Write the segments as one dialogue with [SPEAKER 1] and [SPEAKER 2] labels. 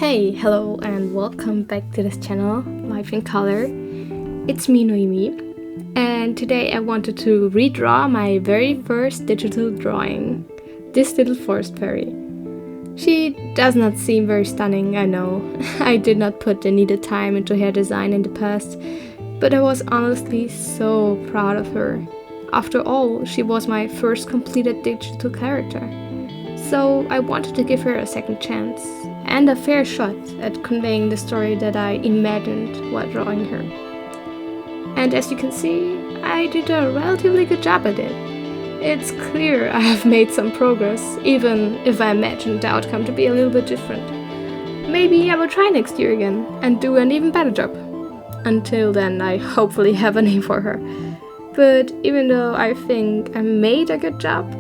[SPEAKER 1] Hey, hello and welcome back to this channel, Life in Color. It's me, Noemi, and today I wanted to redraw my very first digital drawing, this little forest fairy. She does not seem very stunning, I know. I did not put the needed time into hair design in the past, but I was honestly so proud of her. After all, she was my first completed digital character. So I wanted to give her a second chance and a fair shot at conveying the story that I imagined while drawing her. And as you can see, I did a relatively good job at it. It's clear I have made some progress, even if I imagined the outcome to be a little bit different. Maybe I will try next year again and do an even better job. Until then, I hopefully have a name for her. But even though I think I made a good job,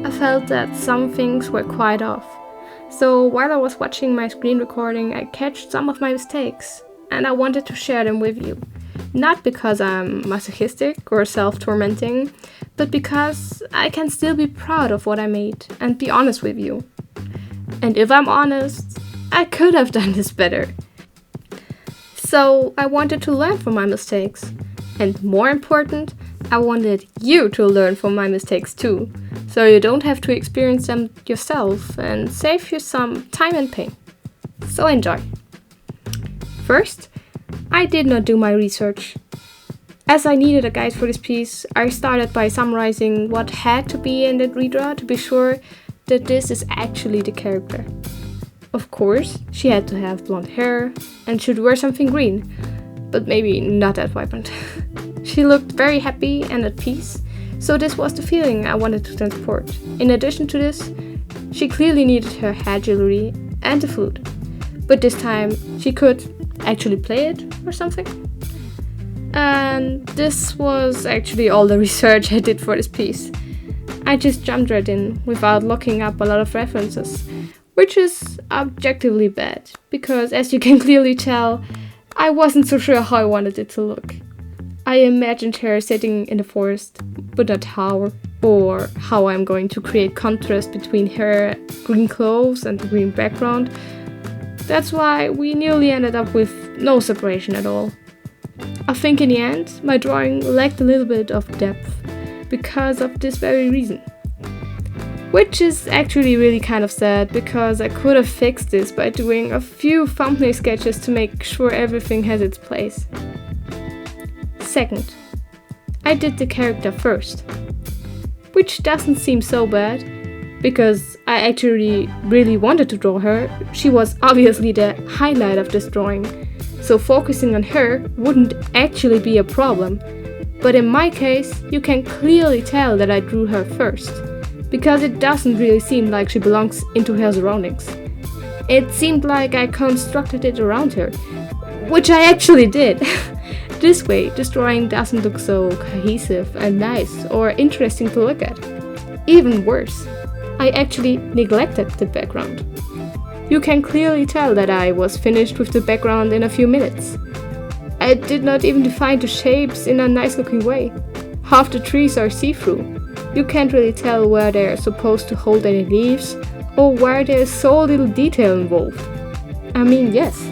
[SPEAKER 1] I felt that some things were quite off. So while I was watching my screen recording, I catched some of my mistakes, and I wanted to share them with you. Not because I'm masochistic or self-tormenting, but because I can still be proud of what I made and be honest with you. And if I'm honest, I could have done this better. So I wanted to learn from my mistakes. And more important, I wanted you to learn from my mistakes too, so you don't have to experience them yourself and save you some time and pain. So enjoy! First, I did not do my research. As I needed a guide for this piece, I started by summarizing what had to be in that redraw to be sure that this is actually the character. Of course, she had to have blonde hair and should wear something green, but maybe not that vibrant. She looked very happy and at peace, so this was the feeling I wanted to transport. In addition to this, she clearly needed her hair jewelry and the flute, but this time she could actually play it or something. And this was actually all the research I did for this piece. I just jumped right in without looking up a lot of references, which is objectively bad, because as you can clearly tell, I wasn't so sure how I wanted it to look. I imagined her sitting in the forest, but not how, or how I'm going to create contrast between her green clothes and the green background. That's why we nearly ended up with no separation at all. I think in the end, my drawing lacked a little bit of depth, because of this very reason. Which is actually really kind of sad, because I could have fixed this by doing a few thumbnail sketches to make sure everything has its place. Second, I did the character first, which doesn't seem so bad, because I actually really wanted to draw her. She was obviously the highlight of this drawing, so focusing on her wouldn't actually be a problem. But in my case, you can clearly tell that I drew her first, because it doesn't really seem like she belongs into her surroundings. It seemed like I constructed it around her, which I actually did. This way, this drawing doesn't look so cohesive and nice or interesting to look at. Even worse, I actually neglected the background. You can clearly tell that I was finished with the background in a few minutes. I did not even define the shapes in a nice looking way. Half the trees are see-through. You can't really tell where they're supposed to hold any leaves or where there's so little detail involved. I mean, yes,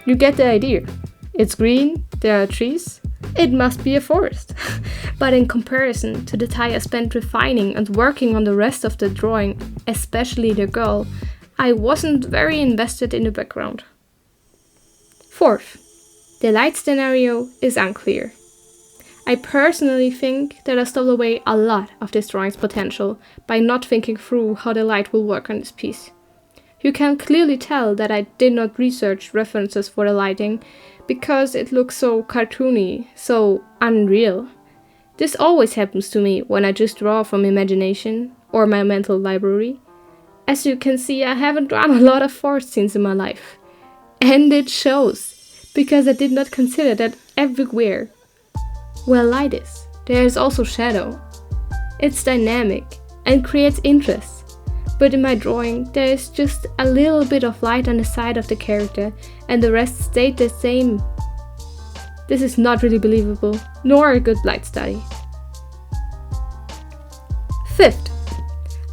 [SPEAKER 1] you get the idea. It's green, there are trees, it must be a forest. But in comparison to the time I spent refining and working on the rest of the drawing, especially the girl, I wasn't very invested in the background. Fourth, the light scenario is unclear. I personally think that I stole away a lot of this drawing's potential by not thinking through how the light will work on this piece. You can clearly tell that I did not research references for the lighting, because it looks so cartoony, so unreal. This always happens to me when I just draw from imagination or my mental library. As you can see, I haven't drawn a lot of forest scenes in my life. And it shows, because I did not consider that everywhere where light is, there is also shadow. It's dynamic and creates interest. But in my drawing, there is just a little bit of light on the side of the character, and the rest stayed the same. This is not really believable, nor a good light study. Fifth,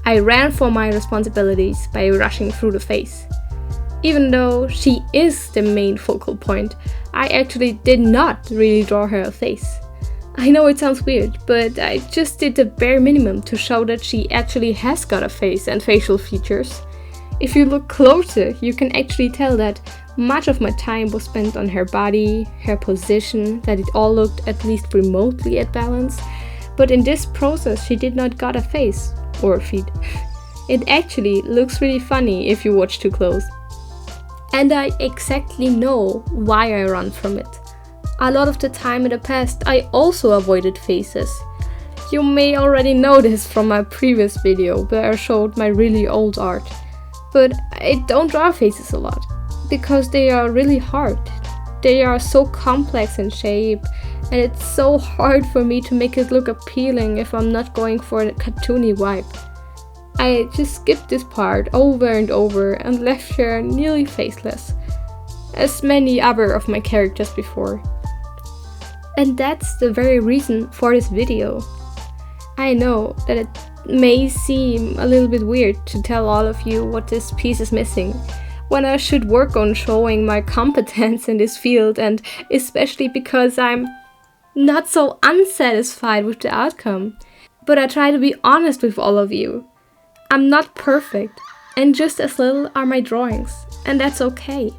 [SPEAKER 1] I ran for my responsibilities by rushing through the phase. Even though she is the main focal point, I actually did not really draw her a face. I know it sounds weird, but I just did the bare minimum to show that she actually has got a face and facial features. If you look closer, you can actually tell that much of my time was spent on her body, her position, that it all looked at least remotely at balance. But in this process, she did not got a face or feet. It actually looks really funny if you watch too close. And I exactly know why I run from it. A lot of the time in the past, I also avoided faces. You may already know this from my previous video where I showed my really old art. But I don't draw faces a lot, because they are really hard. They are so complex in shape, and it's so hard for me to make it look appealing if I'm not going for a cartoony vibe. I just skipped this part over and over and left her nearly faceless, as many other of my characters before. And that's the very reason for this video. I know that it may seem a little bit weird to tell all of you what this piece is missing, when I should work on showing my competence in this field, and especially because I'm not so unsatisfied with the outcome. But I try to be honest with all of you. I'm not perfect, and just as little are my drawings, and that's okay.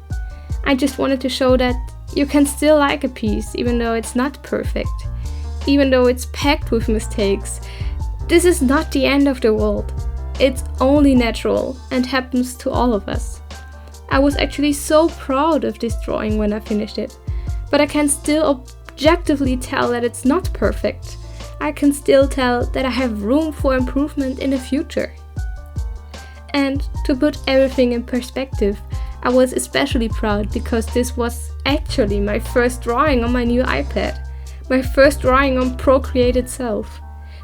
[SPEAKER 1] I just wanted to show that you can still like a piece even though it's not perfect, even though it's packed with mistakes. This is not the end of the world. It's only natural and happens to all of us. I was actually so proud of this drawing when I finished it, but I can still objectively tell that it's not perfect. I can still tell that I have room for improvement in the future. And to put everything in perspective, I was especially proud because this was actually my first drawing on my new iPad, my first drawing on Procreate itself.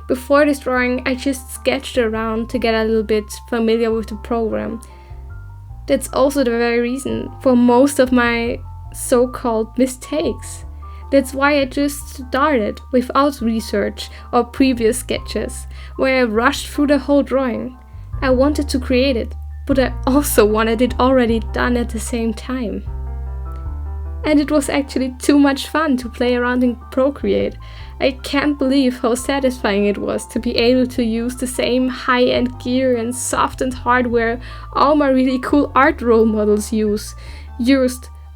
[SPEAKER 1] Before this drawing, I just sketched around to get a little bit familiar with the program. That's also the very reason for most of my so-called mistakes. That's why I just started without research or previous sketches, where I rushed through the whole drawing. I wanted to create it, but I also wanted it already done at the same time. And it was actually too much fun to play around in Procreate. I can't believe how satisfying it was to be able to use the same high-end gear and softened hardware all my really cool art role models used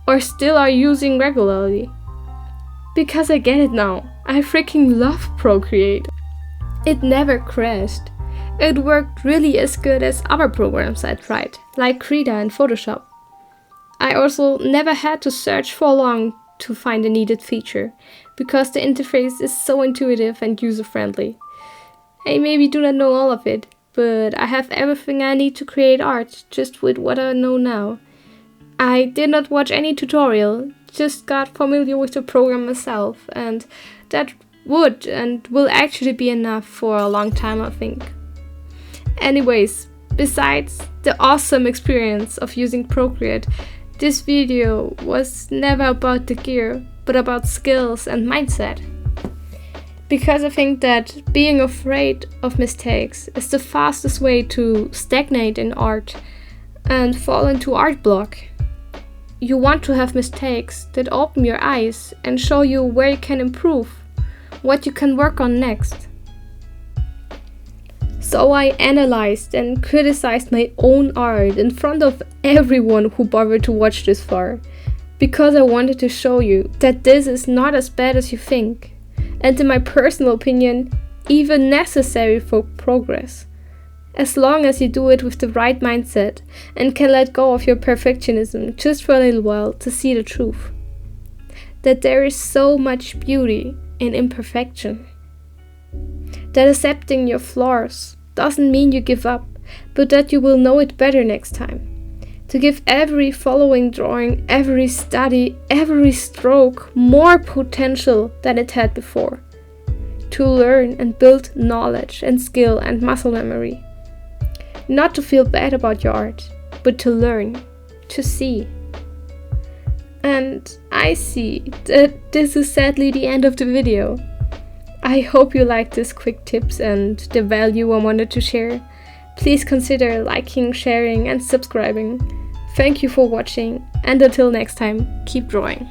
[SPEAKER 1] or still are using regularly. Because I get it now. I freaking love Procreate. It never crashed. It worked really as good as other programs I tried, like Krita and Photoshop. I also never had to search for long to find a needed feature, because the interface is so intuitive and user-friendly. I maybe do not know all of it, but I have everything I need to create art just with what I know now. I did not watch any tutorial, just got familiar with the program myself, and that would and will actually be enough for a long time, I think. Anyways, besides the awesome experience of using Procreate, this video was never about the gear, but about skills and mindset. Because I think that being afraid of mistakes is the fastest way to stagnate in art and fall into art block. You want to have mistakes that open your eyes and show you where you can improve, what you can work on next. So I analyzed and criticized my own art in front of everyone who bothered to watch this far, because I wanted to show you that this is not as bad as you think, and in my personal opinion, even necessary for progress, as long as you do it with the right mindset and can let go of your perfectionism just for a little while to see the truth. That there is so much beauty in imperfection. That accepting your flaws doesn't mean you give up, but that you will know it better next time. To give every following drawing, every study, every stroke more potential than it had before. To learn and build knowledge and skill and muscle memory. Not to feel bad about your art, but to learn, to see. And I see that this is sadly the end of the video. I hope you liked these quick tips and the value I wanted to share. Please consider liking, sharing and subscribing. Thank you for watching, and until next time, keep drawing.